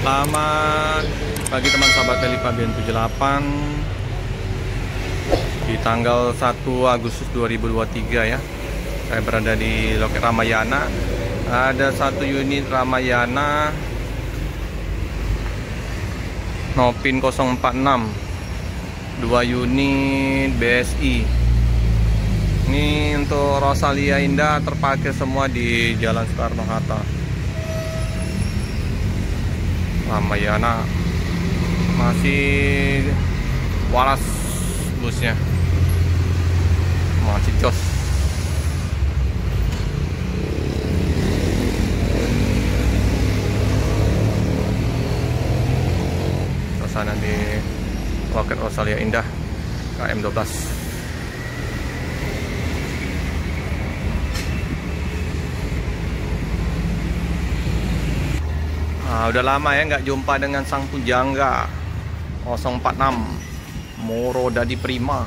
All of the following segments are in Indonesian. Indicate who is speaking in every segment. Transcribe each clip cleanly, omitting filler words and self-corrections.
Speaker 1: Selamat pagi teman sahabat Delipa BN78 di tanggal 1 Agustus 2023 ya. Saya berada di loket Ramayana. Ada satu unit Ramayana Nopin 046, 2 unit BSI. Ini untuk Rosalia Indah terparkir semua di Jalan Soekarno-Hatta. Ramayana masih waras busnya, masih jos. Suasana di loket Rosalia Indah KM12. Udah lama ya nggak jumpa dengan sang pujangga 046 Moro Dadi Prima.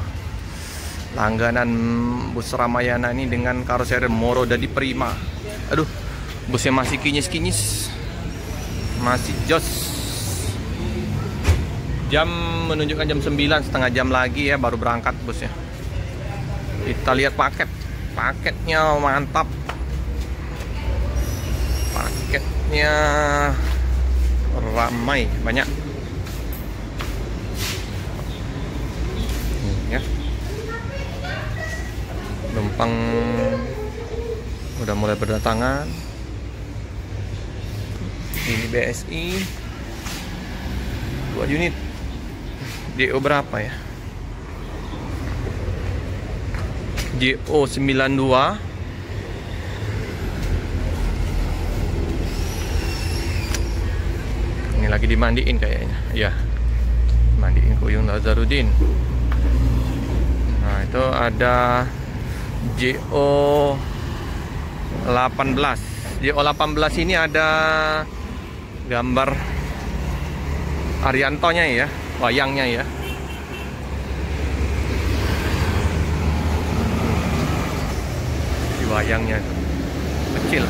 Speaker 1: Langganan bus Ramayana ini dengan karoseri Moro Dadi Prima. Aduh, busnya masih kinyis-kinyis, masih jos. Jam menunjukkan jam 9, setengah jam lagi ya baru berangkat busnya. Kita lihat paketnya mantap. Paketnya ramai, banyak ya. Penumpang udah mulai berdatangan. Ini BSI 2 unit. JO berapa ya? JO 92. Ini lagi dimandiin kayaknya. Ya, mandiin Kuyung Nazarudin. Nah, itu ada JO 18. JO 18 ini ada gambar Ariantonya ya, wayangnya ya. Di wayangnya itu kecil.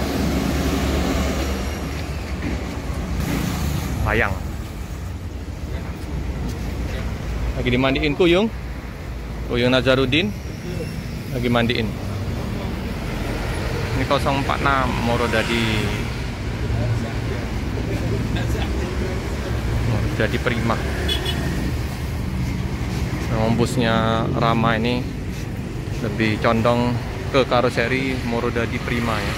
Speaker 1: Wayang. Lagi dimandiin Kuyung Nazarudin. Lagi mandiin. Ini 046 Moro Dadi Prima. Memang busnya Rama ini lebih condong ke karoseri Moro Dadi Prima ya.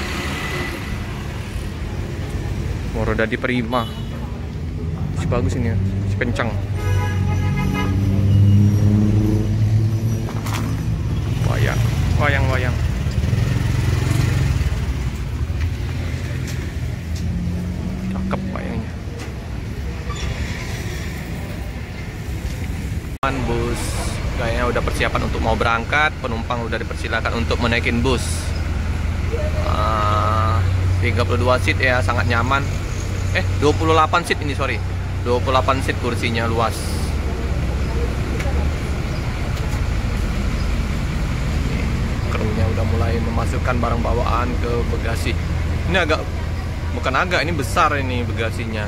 Speaker 1: Moro Dadi Prima masih bagus ini ya, masih kencang. Wayang. Cakep wayangnya. Bus kayaknya udah persiapan untuk mau berangkat. Penumpang udah dipersilakan untuk menaikin bus. 32 seat ya, sangat nyaman. 28 seat ini, sorry. 28 seat, kursinya luas. Krunya udah mulai memasukkan barang bawaan ke bagasi. Ini ini besar ini bagasinya.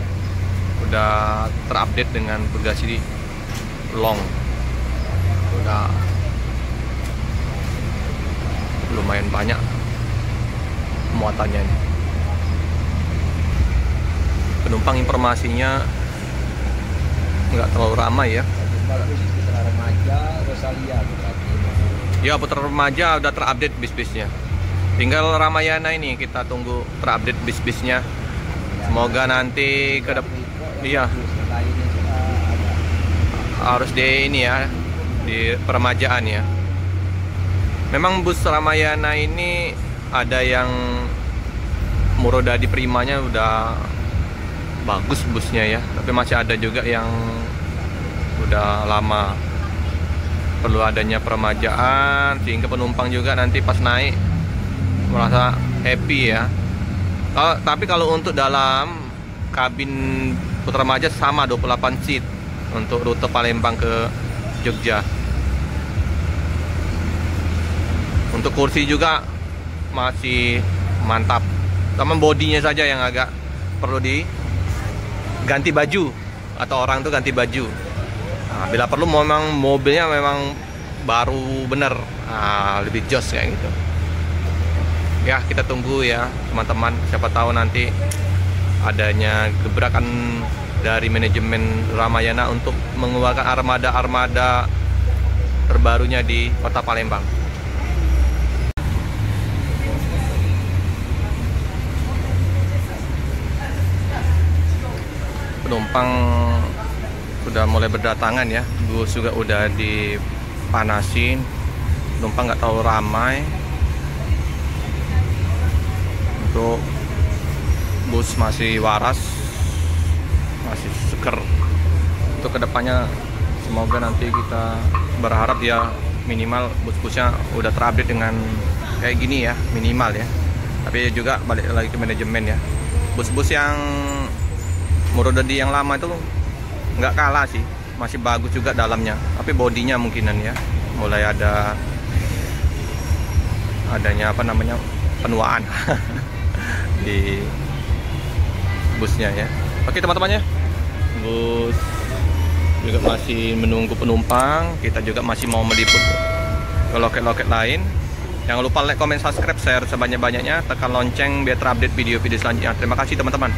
Speaker 1: Udah terupdate dengan bagasi long. Udah lumayan banyak muatannya ini. Penumpang informasinya nggak terlalu ramai ya.
Speaker 2: Putra Remaja, Rosalia.
Speaker 1: Ya, Putra Remaja udah terupdate bis-bisnya. Tinggal Ramayana ini kita tunggu terupdate bis-bisnya. Semoga nanti ke depan, iya, harus di ini ya, di peremajaan ya. Memang bus Ramayana ini ada yang Moro Dadi Primanya udah bagus busnya ya, tapi masih ada juga yang udah lama. Perlu adanya peremajaan sehingga penumpang juga nanti pas naik merasa happy ya. Tapi kalau untuk dalam kabin Putra Remaja sama 28 seat untuk rute Palembang ke Jogja. Untuk kursi juga masih mantap. Cuman bodinya saja yang agak perlu ganti baju atau orang tuh ganti baju. Nah, bila perlu memang mobilnya memang baru bener, lebih jos kayak gitu. Ya kita tunggu ya teman-teman, siapa tahu nanti adanya gebrakan dari manajemen Ramayana untuk mengeluarkan armada-armada terbarunya di Kota Palembang. Penumpang sudah mulai berdatangan ya, bus juga udah dipanasin, penumpang nggak terlalu ramai. Untuk bus masih waras, masih seger. Untuk kedepannya semoga nanti kita berharap ya minimal bus-busnya udah terupdate dengan kayak gini ya, minimal ya. Tapi juga balik lagi ke manajemen ya, bus-bus yang Murodadi yang lama itu nggak kalah sih, masih bagus juga dalamnya, tapi bodinya mungkinan ya mulai adanya apa namanya penuaan di busnya ya. Oke teman-teman ya, bus juga masih menunggu penumpang, kita juga masih mau meliput ke loket-loket lain. Jangan lupa like, comment, subscribe, share sebanyak-banyaknya, tekan lonceng biar terupdate video-video selanjutnya. Terima kasih teman-teman.